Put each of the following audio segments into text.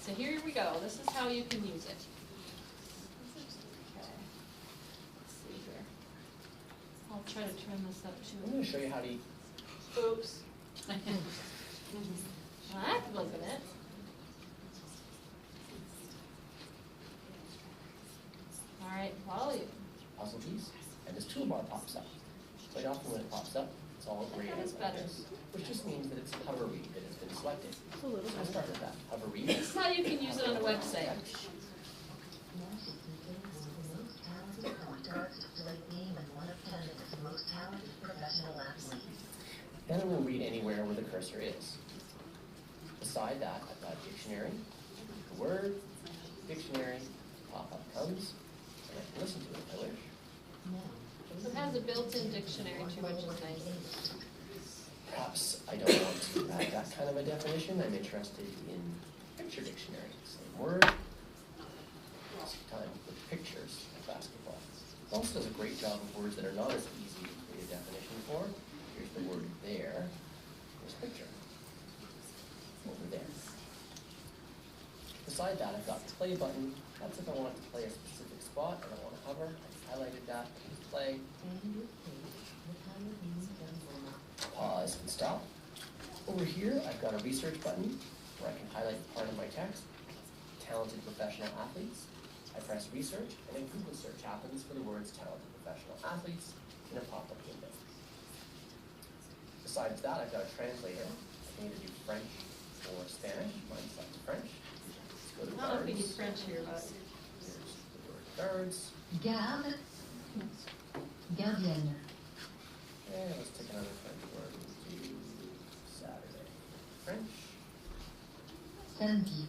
so here we go. This is how you can use it. Okay. Let's see here. I'll try to turn this up too. I'm going to show you how to. Oops. That wasn't it. All right, volume. Puzzle piece, and this toolbar pops up. Quite often when it pops up, it's all gray That is like better. this, which just means that it's hover read that has been selected. A little So I'll start with that. Hover read. This is how you can use it on a website. Then it will read anywhere where the cursor is. Beside that, I've got dictionary, the word, dictionary, pop-up comes, and I can listen to it if I wish. It has a built-in dictionary too, which is nice. Perhaps I don't want to add that kind of a definition. I'm interested in picture dictionary. Same word, this time with pictures of basketball. It also does a great job of words that are not as easy to create a definition for. Here's the word there. Here's picture. Over there. Beside that, I've got the play button. That's if I want it to play a specific spot. I don't want to hover. I highlighted that. I can play. Pause and stop. Over here, I've got a research button where I can highlight part of my text. Talented professional athletes. I press research, and a Google search happens for the words talented professional athletes in a pop-up window. Besides that, I've got a translator. I can either do French or Spanish. Mine's set to French. Let's go to I don't know if we guards. need French here, but. Here's the word guards. Garde, gardienne. And let's take another French word. Let's do Saturday. French. Samedi.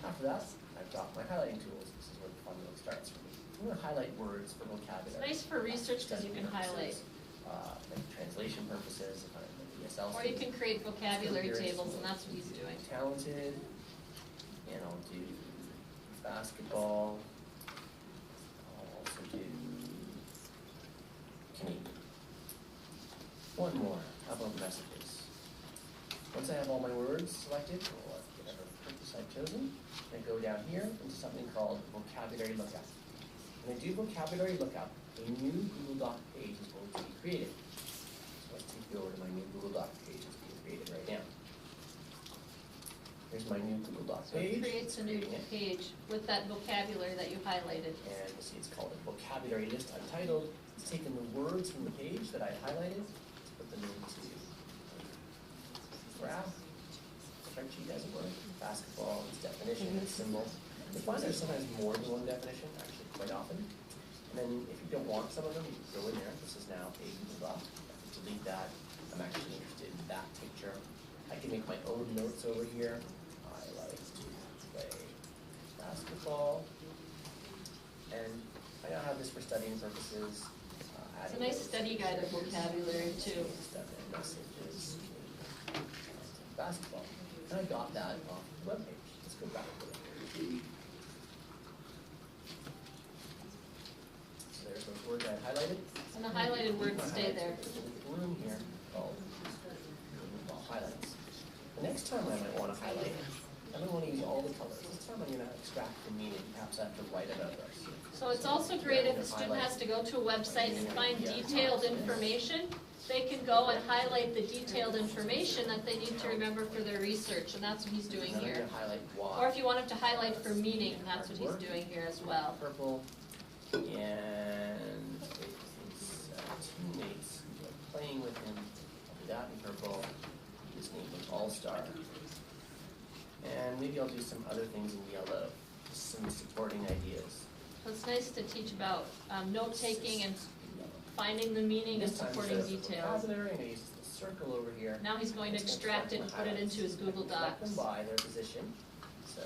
After that, I've got my highlighting tools. This is where the fun work starts for me. I'm going to highlight words for vocabulary. It's nice for research because you can highlight. Like translation purposes, if I'm an ESL Or you student. can create vocabulary tables, and that's what he's doing. Talented, and I'll do basketball. I'll also do Canadian. One more. How about messages? Once I have all my words selected, or whatever purpose I've chosen, I go down here into something called vocabulary lookup. When I do vocabulary lookup, a new Google Doc page is going to be created. So let's take you over to my new Google Doc page that's being created right now. Here's my new Google Doc So page. it creates a new page with that vocabulary that you highlighted. And you'll see it's called a vocabulary list untitled. It's taken the words from the page that I highlighted to put them into graph, spreadsheet as it were, basketball, its definition, its symbol. You'll find there's sometimes more than one definition, actually quite often. And then if you don't want some of them, you can go in there. This is now a Google Doc. I can delete that. I'm actually interested in that picture. I can make my own notes over here. I like to play basketball. And I now have this for studying purposes. It's a nice study guide of vocabulary too. Stuff and messages. Basketball. And I got that off the webpage. Let's go back to it. So there's those words I highlighted. And the highlighted words stay there. There's a room here called highlights. The next time I might want to highlight, I don't want to use all the colors. This time I'm going to extract the meaning. Perhaps I have to write it out. So it's also great if a student has to go to a website and find detailed information. They can go and highlight the detailed information that they need to remember for their research, and that's what he's doing And I'm here. going to highlight why. Or if you want him to highlight for meaning, that's what he's doing here as well. Purple, and his teammates who are playing with him. I'll do that in purple. His name was All-Star. And maybe I'll do some other things in yellow, some supporting ideas. So it's nice to teach about note-taking and finding the meaning and supporting details. Vocabulary, and I use the circle over here. Now he's going to extract it and put it into his Google Select them Docs. by their position, so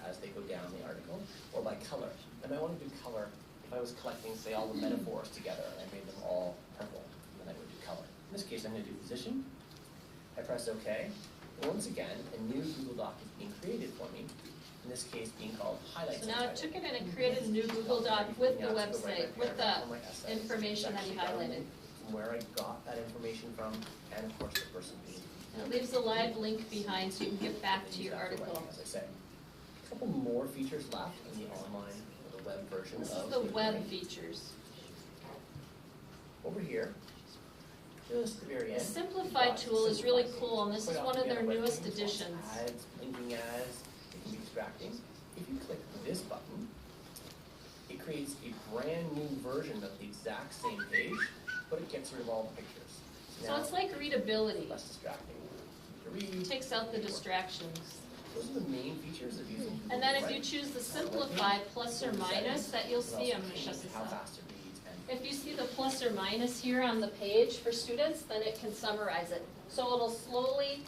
as they go down the article, or by color. And I want to do color. If I was collecting, say, all the metaphors together, and I made them all purple, then I would do color. In this case, I'm going to do position. I press OK. And once again, a new Google Doc is being created for me. In this case, being called Highlights. So now it took it and it created a new Google Doc with the website, with the information that he highlighted. From where I got that information from, and of course the person being And it leaves a live link behind so you can get back to your article. As I say, a couple more features left in the online or the web version This of is the web Learning. features. Over here, just at the very The end. Simplify you've got tool is really Simplify. cool, and this is Quite one of often we their have web newest pages, lots of additions. Ads, linking ads, it can be distracting. If you click this button, it creates a brand new version of the exact same page, but it gets rid of all the pictures. So it's like readability. Less distracting to read. It takes out the distractions. Those are the main features of using Google And then if Write. you choose the Simplify plus or minus that you'll see, I'm going to shut this How off. fast it reads and If you see the plus or minus here on the page for students, then it can summarize it. So it'll slowly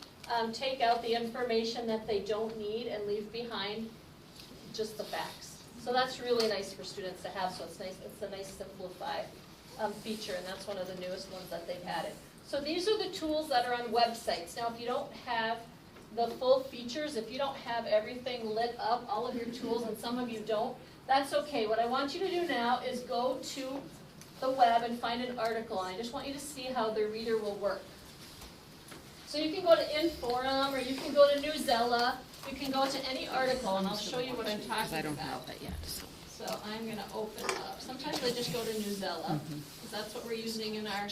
take out the information that they don't need and leave behind just the facts. So that's really nice for students to have, so it's nice. It's a nice Simplify feature, and that's one of the newest ones that they've added. So these are the tools that are on websites. Now, if you don't have the full features, if you don't have everything lit up, all of your tools, and some of you don't, that's okay. What I want you to do now is go to the web and find an article, and I just want you to see how the reader will work. So you can go to Inforum, or you can go to Newsella, you can go to any article, and I'll show you what I'm talking I don't about. have that yet, so. So I'm going to open up. Sometimes I just go to Newsella, because that's what we're using in our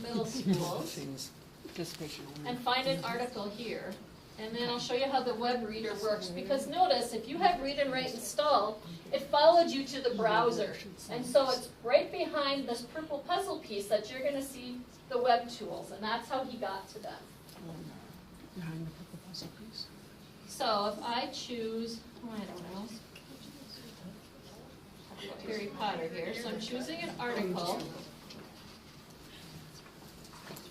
middle schools, Things, just make sure. and find an article here. And then I'll show you how the web reader works, because notice, if you have Read and Write installed, it followed you to the browser. And so it's right behind this purple puzzle piece that you're going to see the web tools, and that's how he got to them. Behind the purple puzzle piece. So if I choose, I don't know, Harry Potter here, so I'm choosing an article.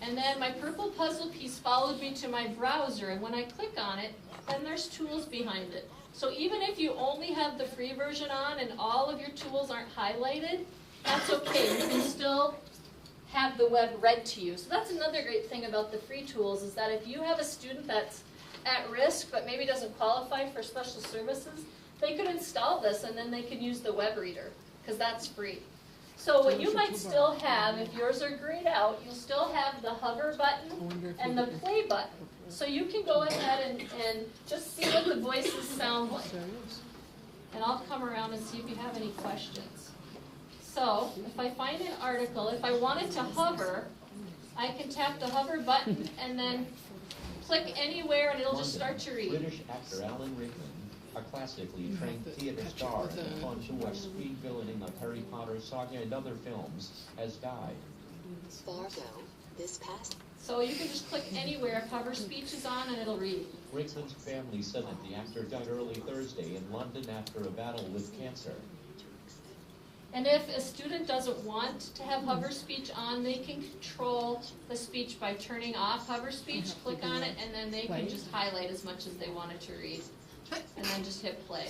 And then my purple puzzle piece followed me to my browser, and when I click on it, then there's tools behind it. So even if you only have the free version on and all of your tools aren't highlighted, that's okay. You can still have the web read to you. So that's another great thing about the free tools, is that if you have a student that's at risk but maybe doesn't qualify for special services, they could install this and then they can use the web reader, because that's free. So what you might still have, if yours are grayed out, you'll still have the hover button and the play button. So you can go ahead and just see what the voices sound like. And I'll come around and see if you have any questions. So if I find an article, if I wanted to hover, I can tap the hover button and then click anywhere and it'll just start to read. British actor Alan Rickman, a classically trained theater star and fun to watch speed villain of Harry Potter saga and other films, has died. Fargo, this past. So you can just click anywhere if hover speech is on and it'll read. Rickman's family said that the actor died early Thursday in London after a battle with cancer. And if a student doesn't want to have hover speech on, they can control the speech by turning off hover speech, click on it, and then they can just highlight as much as they wanted to read. And then just hit play.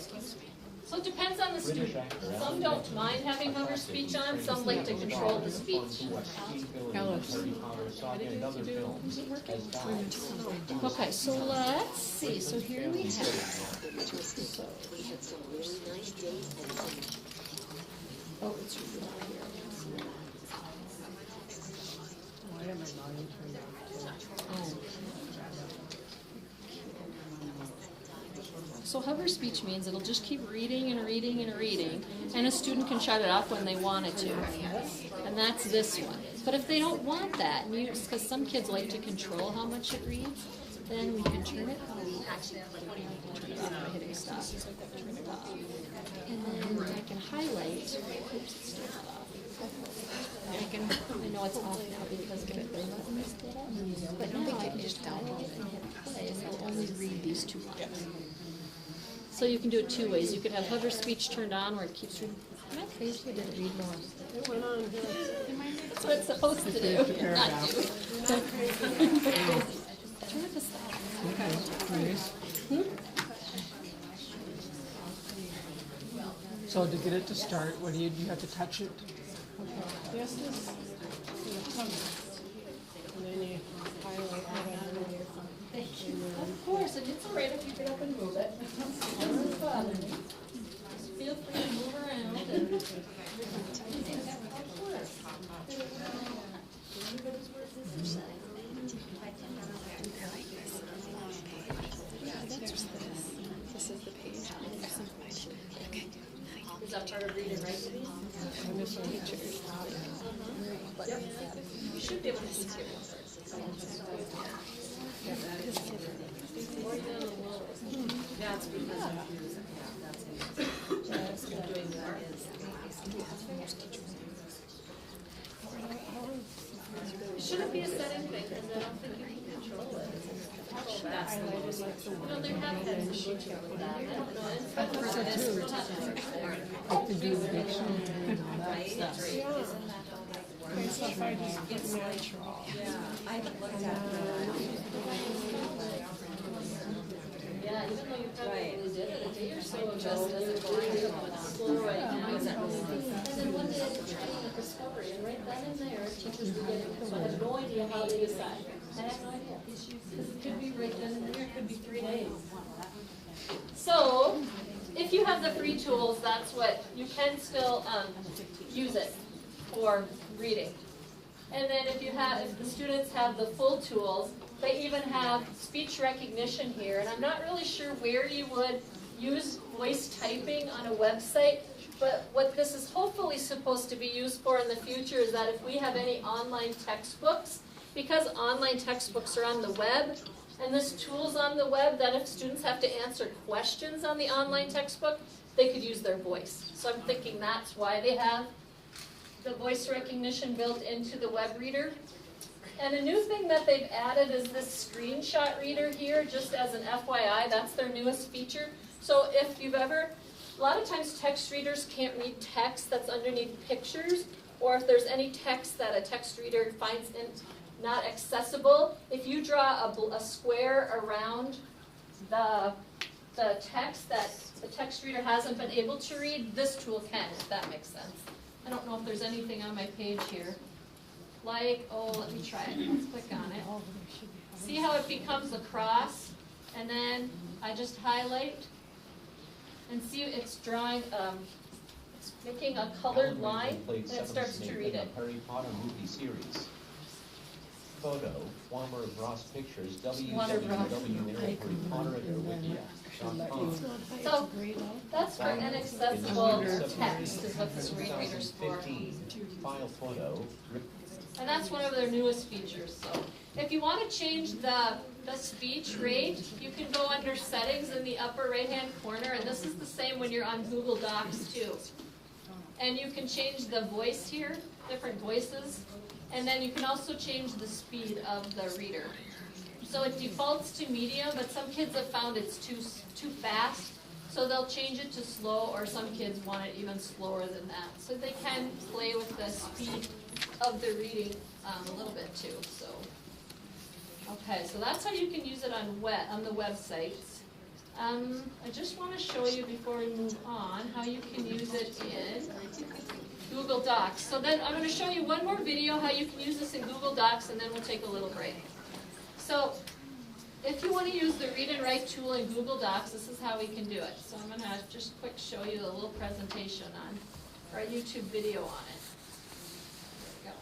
So it depends on the British student. actor Some Alan don't Rickman, mind having a hover classically speech on, trained some like to theater control star the and fun speech. to watch speed villain of Harry Potter saga and other films, has died. Okay, so let's see, so here we have. Interesting. We had some really nice days and some. Oh, it's really here. Why am I not entering that? Oh. So hover speech means it'll just keep reading and reading and reading, and a student can shut it off when they want it to. And that's this one. But if they don't want that, because some kids like to control how much it reads, then we can turn it off. Turn it off by hitting stop. Just like that, turn it off. And then I can highlight. Oops, it's still off. I know it's off now because give it the button is still up. But now I can just highlight it and hit play, and it'll only read these two lines. So you can do it two ways. You could have hover speech turned on where it keeps reading. Am I crazy or did it read more? It went on. That's what it's supposed to do, not do. Turn it to stop. So to get it to start, what do you have to touch it? Yes, this. And then you highlight whatever you're from. Thank you. Of course, and it's all right if you get up and move it. It doesn't bother me. Just feel free to move around and. Of course. that part of reading, right, Denise? And this one, too. Yep. You should be able to see it. That's because doing that is. It shouldn't be a setting thing, because I don't think you can control it. That's the most. You know, there have been some books with that. I don't know. It's kind of for this particular. Like to do the dictionary and all that stuff. It's natural. Yeah, I haven't looked at Yeah, even though you probably did it a day or so ago, doesn't go it's slow right now. And then one day they're training a discovery, and right then and there, teachers were getting, so I have no idea how they decide. I have no idea. Because it could be right then and there, it could be 3 days. So, if you have the free tools, that's what, you can still use it for reading. And then if the students have the full tools, they even have speech recognition here, and I'm not really sure where you would use voice typing on a website, but what this is hopefully supposed to be used for in the future is that if we have any online textbooks, because online textbooks are on the web, and this tool's on the web, that if students have to answer questions on the online textbook, they could use their voice. So I'm thinking that's why they have the voice recognition built into the web reader. And a new thing that they've added is this screenshot reader here, just as an FYI, that's their newest feature. So if you've ever, a lot of times text readers can't read text that's underneath pictures, or if there's any text that a text reader finds not accessible, if you draw a square around the text that the text reader hasn't been able to read, this tool can, if that makes sense. I don't know if there's anything on my page here. Like, let me try it. Let's click on it. See how it becomes a cross? And then I just highlight. And see, it's drawing, it's making a colored line, and it starts to read it. Harry Potter movie series. Photo, former Ross Pictures, www.harrypotterandthewiki.com. So that's for inaccessible text, is what the screen reader's for. 15, file photo. And that's one of their newest features. So if you want to change the speech rate, you can go under settings in the upper right-hand corner, and this is the same when you're on Google Docs too. And you can change the voice here, different voices, and then you can also change the speed of the reader. So it defaults to medium, but some kids have found it's too fast, so they'll change it to slow, or some kids want it even slower than that. So they can play with the speed of the reading a little bit too. So, okay, so that's how you can use it on the websites. I just want to show you before we move on how you can use it in Google Docs. So then I'm going to show you one more video how you can use this in Google Docs, and then we'll take a little break. So if you want to use the read and write tool in Google Docs, this is how we can do it. So I'm going to just quick show you a little presentation on our YouTube video on it. There we go.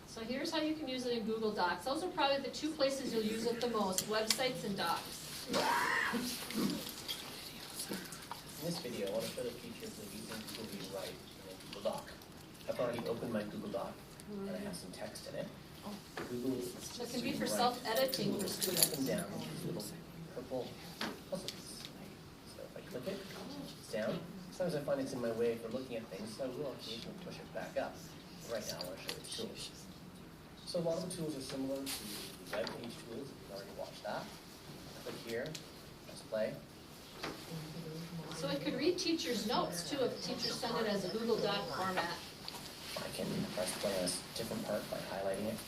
So here's how you can use it in Google Docs. Those are probably the 2 places you'll use it the most, websites and Docs. In this video, I want to show the features of using Google Read and Write in a Google Doc. I've already opened my Google Doc, and I have some text in it. Google So it can be for self-editing for students. Up and down these little purple puzzle pieces. So if I click it, it's down. Sometimes I find it's in my way for looking at things, so I will occasionally push it back up. Right now, I want to show you the tools. So a lot of the tools are similar to the web page tools. You've already watched that. Click here, press play. So it could read teachers' notes too if teachers send it as a Google Doc format. I can press play on a different part by highlighting it.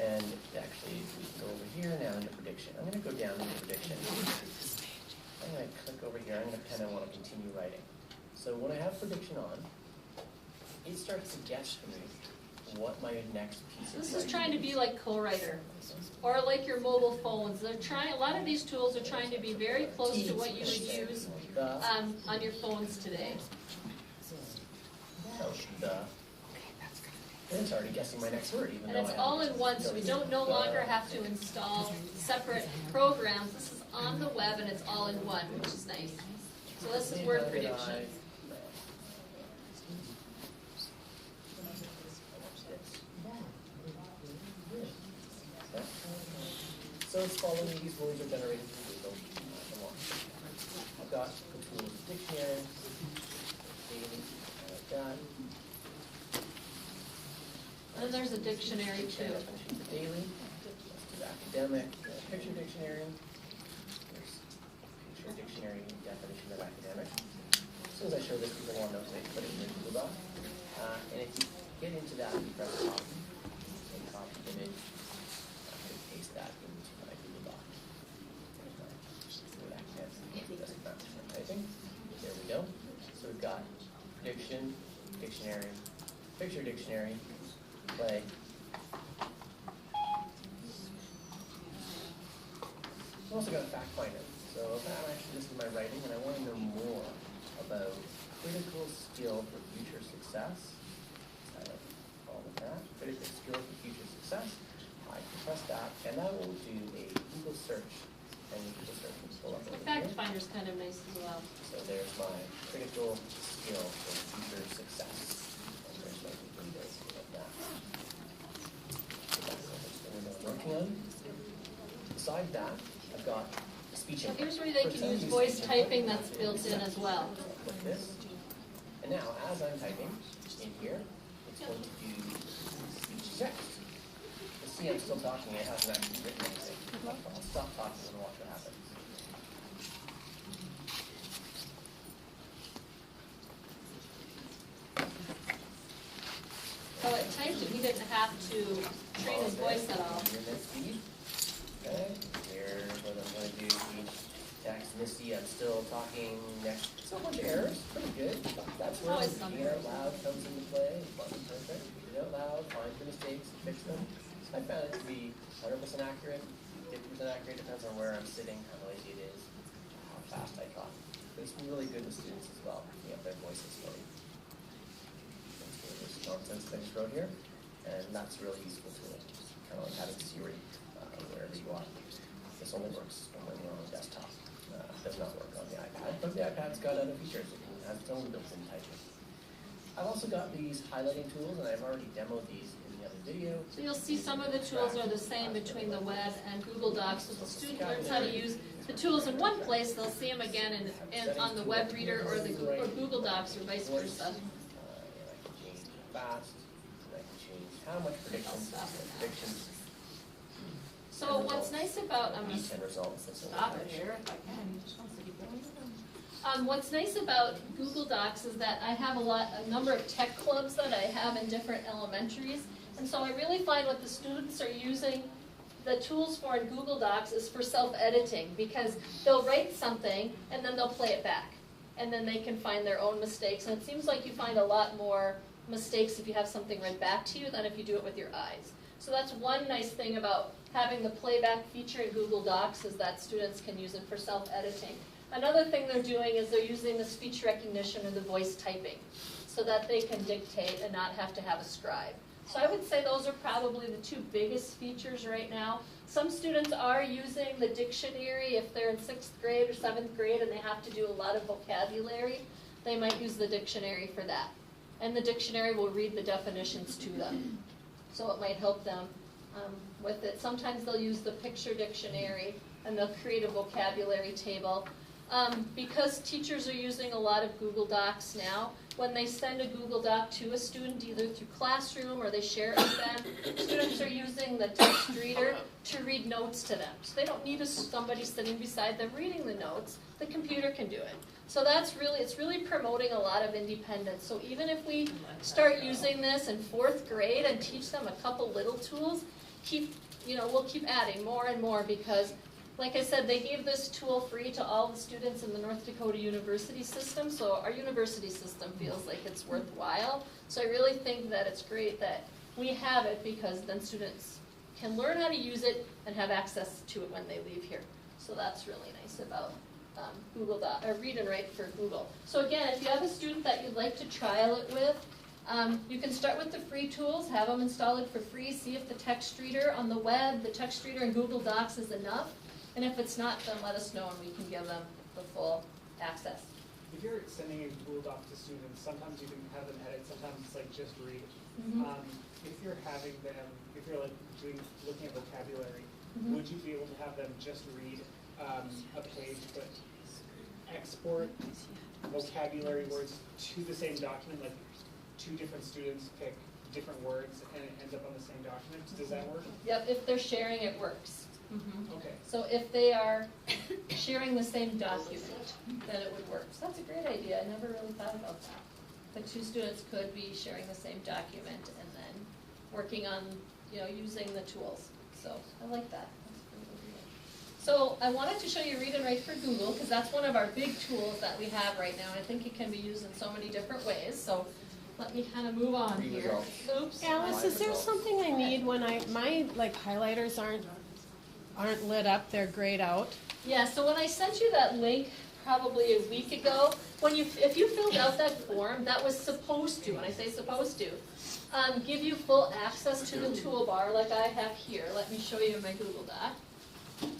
And actually, we can go over here now into prediction. I'm going to go down into prediction. I'm going to click over here. I'm going to kind of want to continue writing. So when I have prediction on, it starts to guess for me what my next piece of This is trying to be like co-writer, or like your mobile phones. They're trying. A lot of these tools are trying to be very close to what you would use on your phones today. And it's already guessing my next word, even And though it's I all in haven't one, so we don't no longer have to install separate programs. This is on the web and it's all in one, which is nice. So this is word prediction. So it's following these words are generated through Google. I've got the tools dictionary, daily, like that. And then there's a dictionary too. Definition for daily. Let's do academic. Picture dictionary. There's picture dictionary definition of academic. As soon as I show this, people want to know, so they put it in their Google Doc. And if you get into that, you press copy. And copy image. I can paste that into my Google Doc. There's my word academic. It doesn't match my typing. There we go. So we've got prediction, dictionary, picture dictionary, play. I've also got a fact finder. So if I'm actually listening to my writing and I want to know more about critical skill for future success, I call it that, critical skill for future success, I can press that and that will do a Google search. And Google search will pull up The over fact here. finder's kind of nice as well. So there's my critical skill for future success. And there's my Google skill like that. So that's the first thing I'm working on. Beside that, I've got speech So input. here's where they For can use example, voice speech typing input. that's built in as well. Like this. And now, as I'm typing in here, it's going to do speech text. You see I'm still talking, it hasn't actually written anything. I'll stop talking and watch what happens. So it typed it, he didn't have to train his voice at all. Here, Misty. Okay, here's what I'm going to do. Speech text Misty. I'm still talking next. So much errors. Pretty good. That's where Always some reading out loud comes into play. It wasn't perfect. Read it out loud, find the mistakes, and fix them. So I found it to be 100% accurate, 50% accurate, depends on where I'm sitting, how noisy it is, how fast I talk. But it's really good with students as well, picking up their voices slowly. This nonsense that I just wrote here, and that's a really useful tool. Kind of like having Siri wherever you are. This only works when you're on a desktop. Does not work on the iPad, but the iPad's got other features. It has its own built-in typing. I've also got these highlighting tools, and I've already demoed these in the other video. So you'll see some of the tools are the same between the web and Google Docs. So if the student learns how to use the tools in one place, they'll see them again on the web reader or the Google Docs or vice versa. And I can change fast, and I can change how much predictions, So what's nice about, I'm going to and results. That's stop it here if I can. What's nice about Google Docs is that I have a number of tech clubs that I have in different elementaries. And so I really find what the students are using the tools for in Google Docs is for self-editing, because they'll write something and then they'll play it back. And then they can find their own mistakes. And it seems like you find a lot more mistakes if you have something read back to you than if you do it with your eyes. So that's one nice thing about having the playback feature in Google Docs, is that students can use it for self-editing. Another thing they're doing is they're using the speech recognition or the voice typing so that they can dictate and not have to have a scribe. So I would say those are probably the two biggest features right now. Some students are using the dictionary if they're in 6th grade or 7th grade and they have to do a lot of vocabulary. They might use the dictionary for that. And the dictionary will read the definitions to them. So it might help them with it. Sometimes they'll use the picture dictionary and they'll create a vocabulary table. Because teachers are using a lot of Google Docs now, when they send a Google Doc to a student, either through Classroom or they share it with them, students are using the text reader to read notes to them. So they don't need somebody sitting beside them reading the notes. The computer can do it. So it's really promoting a lot of independence. So even if we start using this in 4th grade and teach them a couple little tools, we'll keep adding more and more, because like I said, they gave this tool free to all the students in the North Dakota university system, so our university system feels like it's worthwhile. So I really think that it's great that we have it, because then students can learn how to use it and have access to it when they leave here. So that's really nice about Google Read and Write for Google. So again, if you have a student that you'd like to trial it with, You can start with the free tools, have them installed for free, see if the text reader on the web, the text reader in Google Docs is enough. And if it's not, then let us know and we can give them the full access. If you're sending a Google Doc to students, sometimes you can have them edit, sometimes it's like just read. If you're having them, if you're like looking at vocabulary, would you be able to have them just read a page but export vocabulary words to the same document, like two different students pick different words and it ends up on the same document? Does that work? Yep, if they're sharing, it works. Okay. So if they are sharing the same document, then it would work. So that's a great idea. I never really thought about that. The two students could be sharing the same document and then working on, using the tools. So I like that. That's a great idea. So I wanted to show you Read and Write for Google because that's one of our big tools that we have right now. And I think it can be used in so many different ways. So let me kind of move on here. Oops. Alice, is there something I need when my highlighters aren't lit up, they're grayed out? Yeah, so when I sent you that link probably a week ago, if you filled out that form, that was supposed to, when I say supposed to, give you full access to the toolbar like I have here. Let me show you my Google Doc.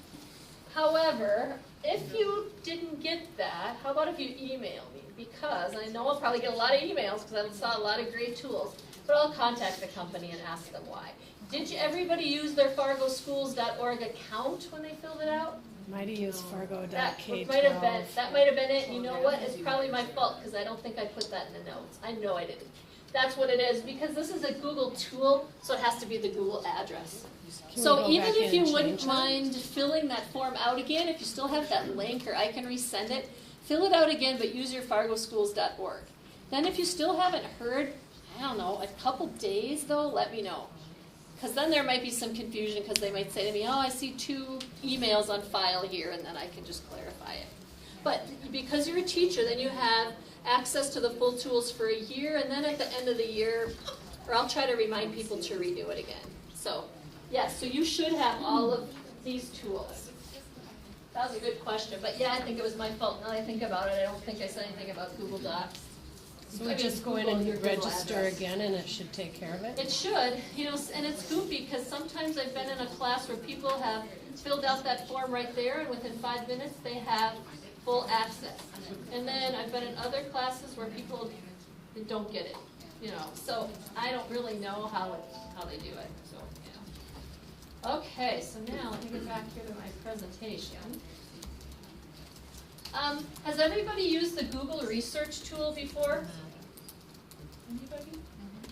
However, if you didn't get that, how about if you email me? Because I know I'll probably get a lot of emails because I saw a lot of great tools, but I'll contact the company and ask them why. Did everybody use their fargoschools.org account when they filled it out? Might have used Fargo.K12. That might have been it. And you know what? It's probably my fault because I don't think I put that in the notes. I know I didn't. That's what it is because this is a Google tool, so it has to be the Google address. So even if you wouldn't mind filling that form out again, if you still have that link or I can resend it, fill it out again, but use your fargoschools.org. Then if you still haven't heard, I don't know, a couple days though, let me know. Because then there might be some confusion because they might say to me, oh, I see 2 emails on file here, and then I can just clarify it. But because you're a teacher, then you have access to the full tools for a year, and then at the end of the year, or I'll try to remind people to redo it again. So, yes, so you should have all of these tools. That was a good question, but yeah, I think it was my fault. Now that I think about it, I don't think I said anything about Google Docs. So we just go in and register again and it should take care of it? It should, and it's goofy because sometimes I've been in a class where people have filled out that form right there and within 5 minutes they have full access. And then I've been in other classes where people don't get it, So I don't really know how they do it. So yeah. Okay, so now let me get back here to my presentation. Has everybody used the Google Research tool before? Anybody?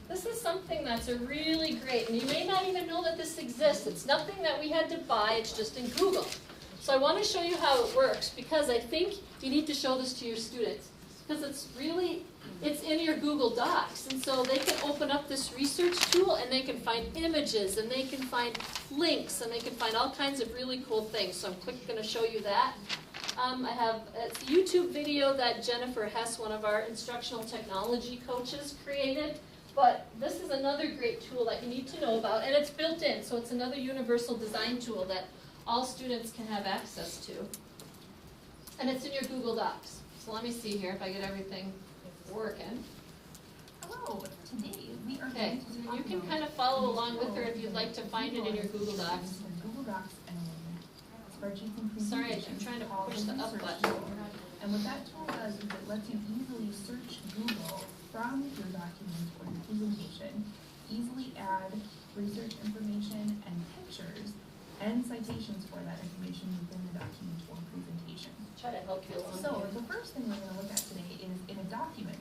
This is something that's a really great, and you may not even know that this exists. It's nothing that we had to buy, it's just in Google. So I want to show you how it works, because I think you need to show this to your students. Because it's in your Google Docs, and so they can open up this research tool, and they can find images, and they can find links, and they can find all kinds of really cool things. So I'm quickly going to show you that. I have a YouTube video that Jennifer Hess, one of our instructional technology coaches, created. But this is another great tool that you need to know about, and it's built in, so it's another universal design tool that all students can have access to. And it's in your Google Docs. So let me see here if I get everything working. Hello, today we are Okay, going to talk you can about kind of follow along with her if you'd like to find it in your Google Docs. Google Docs and spreadsheets and Sorry, I'm presentations trying to called push the up Research button. Tool. And what that tool does is it lets you easily search Google from your document or your presentation, easily add research information and pictures and citations for that information within the document or presentation. Try to help you along. So the first thing we're going to look at today is in a document.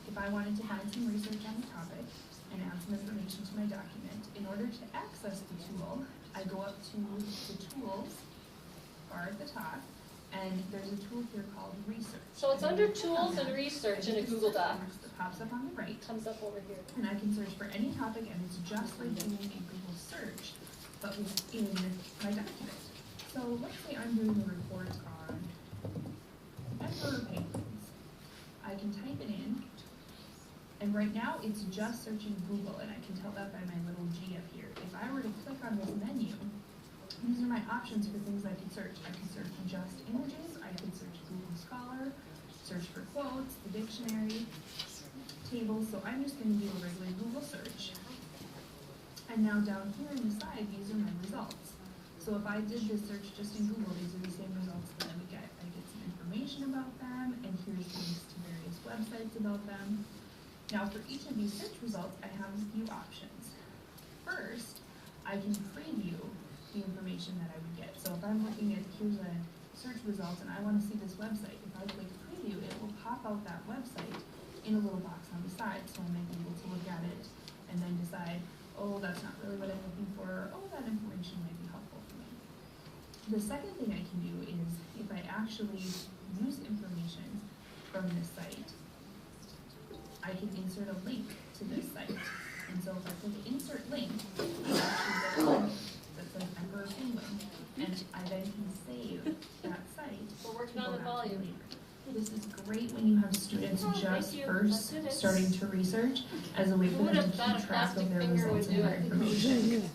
If I wanted to add some research on the topic and add some information to my document, in order to access the tool, I go up to the tools bar at the top, and there's a tool here called Research. So it's under Tools and Research in a Google Doc. That pops up on the right. Comes up over here. And I can search for any topic, and it's just like doing a Google search, but within my document. So let's say I'm doing a report on emperor penguins. I can type it in, and right now it's just searching Google, and I can tell that by my little G up here. If I were to click on this menu, these are my options for things I can search. I can search just images, I can search Google Scholar, search for quotes, the dictionary, tables, so I'm just gonna do a regular Google search. And now down here on the side, these are my results. So if I did this search just in Google, these are the same results that I would get. I get some information about them, and here's links to various websites about them. Now for each of these search results, I have a few options. First, I can preview the information that I would get. So if I'm looking at, here's a search result and I want to see this website, if I click preview, it will pop out that website in a little box on the side, so I might be able to look at it and then decide, oh, that's not really what I'm looking for, or oh, that information might be helpful for me. The second thing I can do is, if I actually use information from this site, I can insert a link to this site. And so if I click insert link, I actually get a link that says Emperor Penguin, and I then can save that site. We're working to on go the back to volume. later. This is great when you have students Oh, just thank you. first I did it. starting to research as a way for Who would them have to thought keep a track plastic of their finger results would and do their it? information.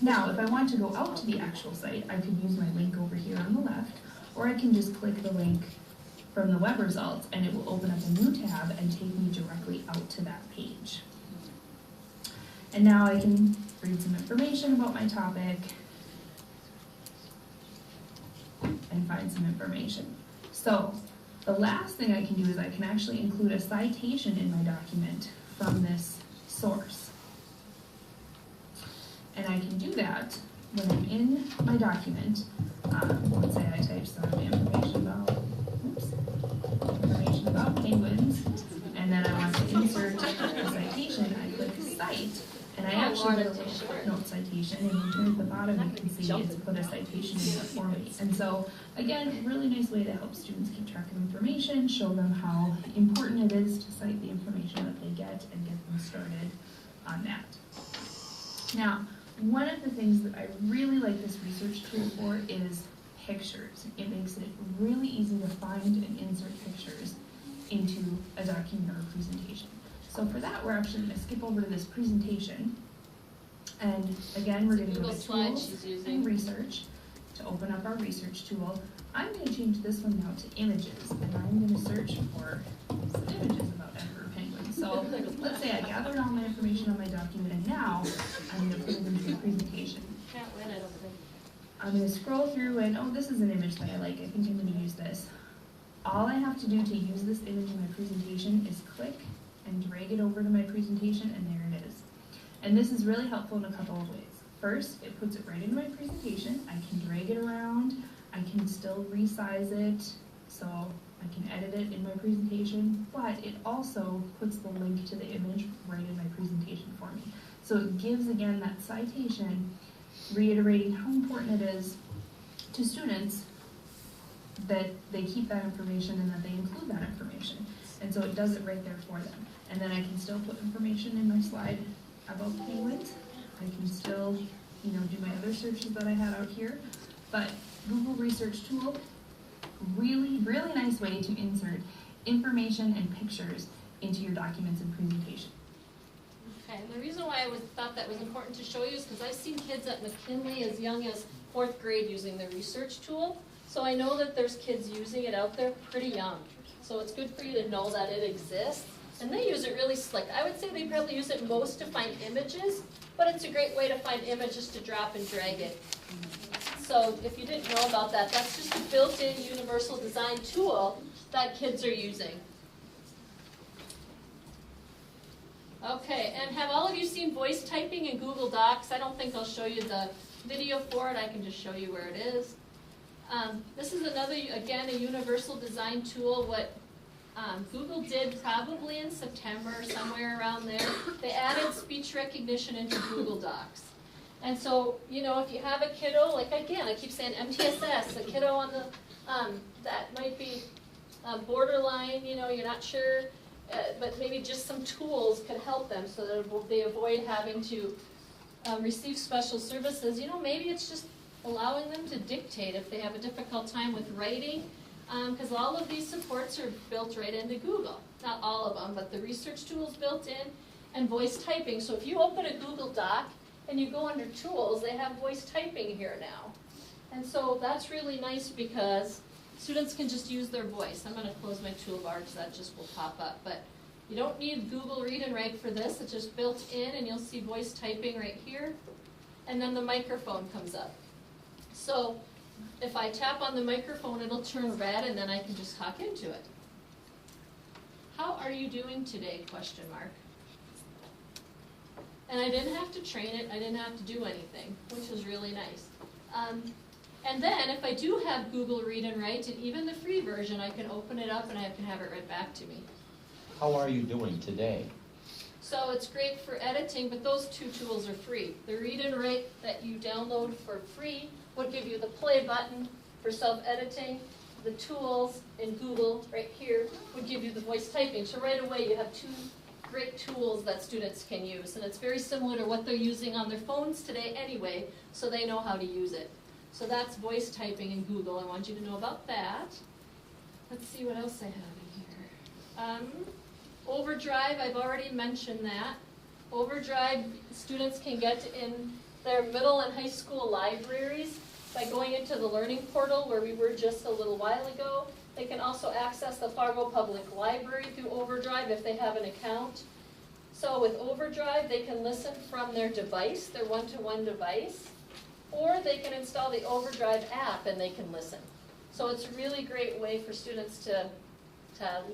Now, if I want to go out to the actual site, I could use my link over here on the left, or I can just click the link from the web results and it will open up a new tab and take me directly out to that page. And now I can read some information about my topic and find some information. So the last thing I can do is I can actually include a citation in my document from this source. And I can do that when I'm in my document. Let's say I type some information about penguins, and then I want to insert a citation. I click cite, and I actually get a little footnote citation, and then here at the bottom you can see it's put a citation in there for me. And so, again, really nice way to help students keep track of information, show them how important it is to cite the information that they get, and get them started on that. Now, one of the things that I really like this research tool for is pictures. It makes it really easy to find and insert pictures into a document or a presentation. So for that, we're actually going to skip over to this presentation. And again, we're going to go Google to Slides Tools she's using. and Research to open up our research tool. I'm going to change this one now to images, and I'm going to search for some images about emperor penguins. So let's say I gathered all my information on my document, and now I'm going to put it into a presentation. Can't win it over there. I'm going to scroll through and, oh, this is an image that I like. I think I'm going to use this. All I have to do to use this image in my presentation is click and drag it over to my presentation, and there it is. And this is really helpful in a couple of ways. First, it puts it right into my presentation. I can drag it around. I can still resize it, so I can edit it in my presentation, but it also puts the link to the image right in my presentation for me. So it gives, again, that citation, reiterating how important it is to students that they keep that information and that they include that information. And so it does it right there for them. And then I can still put information in my slide about penguins. I can still, do my other searches that I had out here. But Google Research Tool, really, really nice way to insert information and pictures into your documents and presentation. Okay, and the reason why I thought that was important to show you is because I've seen kids at McKinley as young as 4th grade using the research tool. So I know that there's kids using it out there pretty young. So it's good for you to know that it exists. And they use it really slick. I would say they probably use it most to find images, but it's a great way to find images to drop and drag it. So if you didn't know about that, that's just a built-in universal design tool that kids are using. Okay, and have all of you seen voice typing in Google Docs? I don't think I'll show you the video for it. I can just show you where it is. This is another, again, a universal design tool. What Google did probably in September, somewhere around there, they added speech recognition into Google Docs. And so, if you have a kiddo, like again, I keep saying MTSS, a kiddo on the, that might be borderline, you're not sure, but maybe just some tools could help them so that they avoid having to receive special services. Maybe it's just allowing them to dictate if they have a difficult time with writing, because all of these supports are built right into Google. Not all of them, but the research tools built in, and voice typing. So if you open a Google Doc and you go under tools, they have voice typing here now. And so that's really nice because students can just use their voice. I'm going to close my toolbar because that just will pop up. But You don't need Google Read and Write for this, it's just built in, and you'll see voice typing right here. And then the microphone comes up. So if I tap on the microphone, it'll turn red, and then I can just talk into it. How are you doing today, question mark? And I didn't have to train it, I didn't have to do anything, which was really nice. And then if I do have Google Read and Write, and even the free version, I can open it up and I can have it read back to me. How are you doing today? So it's great for editing, but those two tools are free. The Read and Write that you download for free would give you the play button for self-editing. The tools in Google right here would give you the voice typing. So right away you have two great tools that students can use. And it's very similar to what they're using on their phones today anyway, so they know how to use it. So that's voice typing in Google. I want you to know about that. Let's see what else I have in here. Overdrive, I've already mentioned that. Overdrive, students can get in their middle and high school libraries by going into the learning portal where we were just a little while ago. They can also access the Fargo Public Library through Overdrive if they have an account. So with Overdrive, they can listen from their device, their one-to-one device, or they can install the Overdrive app and they can listen. So it's a really great way for students to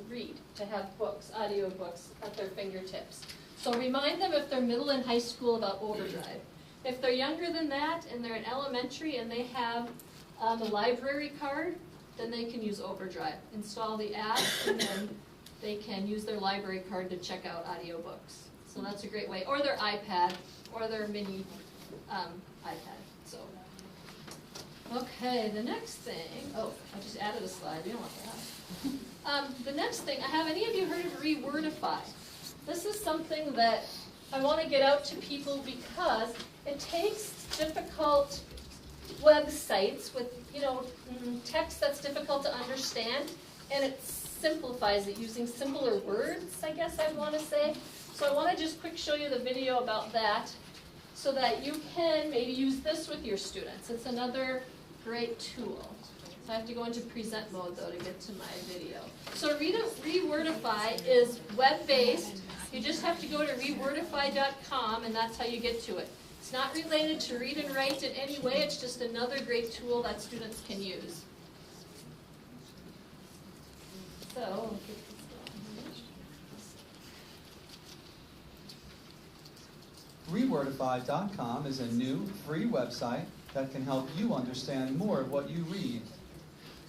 read, to have books, audio books at their fingertips. So remind them if they're middle and high school about Overdrive. If they're younger than that and they're in elementary and they have a library card, then they can use Overdrive. Install the app and then they can use their library card to check out audiobooks. So that's a great way. Or their iPad or their mini iPad. So, okay, the next thing, oh, I just added a slide, we don't want that. The next thing, have any of you heard of Rewordify? This is something that I want to get out to people because it takes difficult websites with, text that's difficult to understand, and it simplifies it using simpler words, I guess I'd want to say. So I want to just quick show you the video about that so that you can maybe use this with your students. It's another great tool. So I have to go into present mode though to get to my video. So Rewordify is web-based. You just have to go to rewordify.com and that's how you get to it. It's not related to Read and Write in any way, it's just another great tool that students can use. So, I'll get this going. Rewordify.com is a new, free website that can help you understand more of what you read.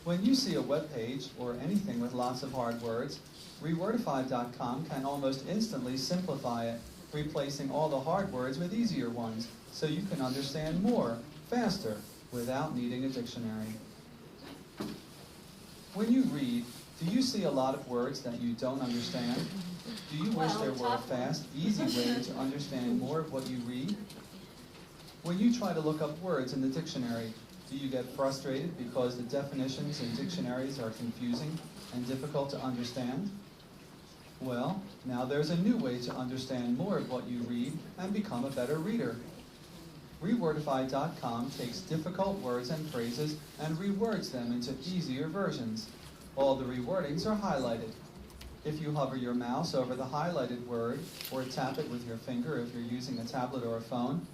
When you see a web page or anything with lots of hard words, Rewordify.com can almost instantly simplify it, replacing all the hard words with easier ones, so you can understand more, faster, without needing a dictionary. When you read, do you see a lot of words that you don't understand? Do you wish there were a fast, easy way to understand more of what you read? When you try to look up words in the dictionary, do you get frustrated because the definitions in dictionaries are confusing and difficult to understand? Well, now there's a new way to understand more of what you read and become a better reader. Rewordify.com takes difficult words and phrases and rewords them into easier versions. All the rewordings are highlighted. If you hover your mouse over the highlighted word, or tap it with your finger if you're using a tablet or a phone,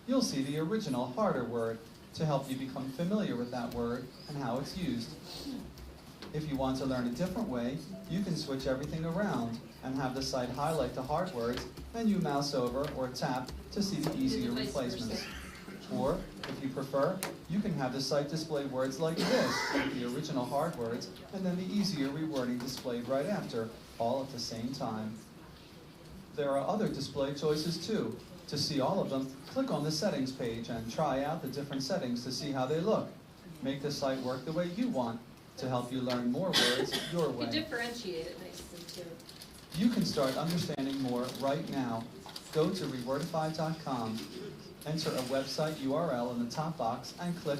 you'll see the original harder word to help you become familiar with that word and how it's used. If you want to learn a different way, you can switch everything around and have the site highlight the hard words and you mouse over or tap to see the easier replacements. Or, if you prefer, you can have the site display words like this, with the original hard words, and then the easier rewording displayed right after, all at the same time. There are other display choices too. To see all of them, click on the settings page and try out the different settings to see how they look. Make the site work the way you want to help you learn more words your way. You differentiate it nicely too. You can start understanding more right now. Go to rewordify.com. Enter a website URL in the top box and click